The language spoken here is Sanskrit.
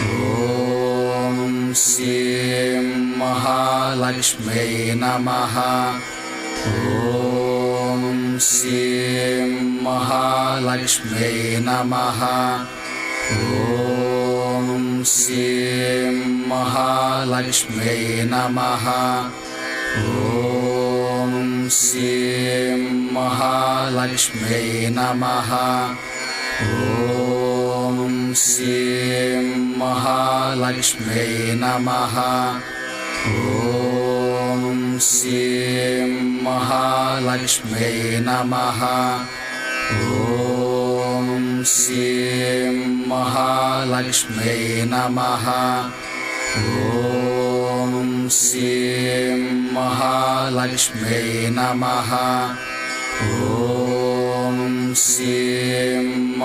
ॐ श्रीं महालक्ष्म्यै नमः। ॐ श्रीं महालक्ष्म्यै नमः। ॐ श्रीं महालक्ष्म्यै नमः। ॐ श्रीं महालक्ष्म्यै नमः। ॐ श्रीं महालक्ष्म्यै नमः। ॐ श्रीं महालक्ष्म्यै नमः। ॐ श्रीं महालक्ष्म्यै नमः। ॐ श्रीं महालक्ष्म्यै नमः। ॐ श्रीं